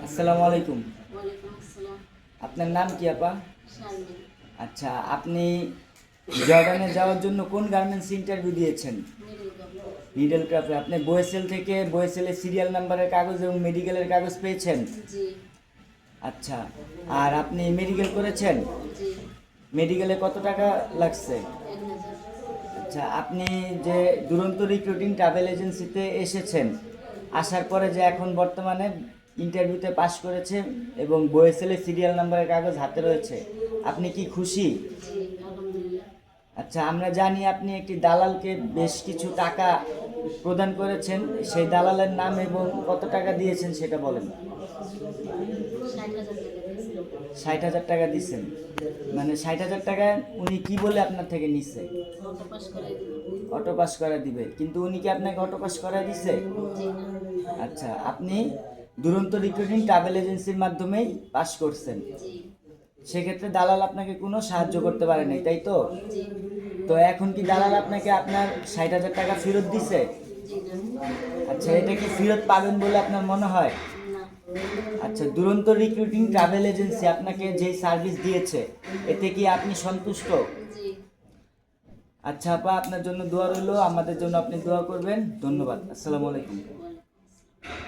আসসালামু আলাইকুম। ওয়ালাইকুম আসসালাম। আপনার নাম কি আপা? শারমিন। আচ্ছা, আপনি জর্ডানে যাওয়ার জন্য কোন গার্মেন্টস ইন্টারভিউ দিয়েছেন? Middle cup. নিডল ক্রাফটে। আপনি বয়েসেল থেকে বয়েসেলের সিরিয়াল নাম্বারের কাগজ এবং মেডিকেলের কাগজ পেয়েছেন? জি। আচ্ছা, আর আপনি মেডিকেল করেছেন? জি। মেডিকেলে কত টাকা লাগছে? 1000। আচ্ছা, আপনি যে দুরন্ত রিক্রুটিং ট্রাভেল এজেন্সিতে এসেছেন, আসার পরে যে এখন বর্তমানে ইন্টারভিউতে পাশ করেছেন এবং বয়েসেলের সিরিয়াল নাম্বারের কাগজ হাতে রয়েছে, আপনি কি খুশি? জি, আলহামদুলিল্লাহ। আচ্ছা, আমরা জানি আপনি একটি দালালকে বেশ কিছু টাকা প্রদান করেছেন। সেই দালালের নাম এবং কত টাকা দিয়েছেন সেটা বলেন। 60,000 টাকা দিয়েছিল। 60,000 টাকা দিয়েছেন? মানে 60,000 টাকা উনি কি বলে আপনার থেকে নিচ্ছে? অটো পাস করাই দিল। অটো পাস করা দিবে, কিন্তু উনি কি আপনাকে অটো পাস করা দিছে? জি না। আচ্ছা, আপনি দুরন্ত রিক্রুটিং ট্রাভেল এজেন্সির মাধ্যমেই পাস করছেন। জি। সেক্ষেত্রে দালাল আপনাকে কোনো সাহায্য করতে পারে নাই, তাই তো? জি। তো এখন কি দালাল আপনাকে আপনার 60,000 টাকা ফেরত দিছে? জি না। আচ্ছা, এটা কি ফেরত পাবেন বলে আপনার মনে হয়? না। আচ্ছা, দুরন্ত রিক্রুটিং ট্রাভেল এজেন্সি আপনাকে যেই সার্ভিস দিয়েছে, এতে কি আপনি সন্তুষ্ট? জি। আচ্ছা আপা, আপনার জন্য দোয়া রইলো, আমাদের জন্য আপনি দোয়া করবেন। ধন্যবাদ। আসসালামু আলাইকুম।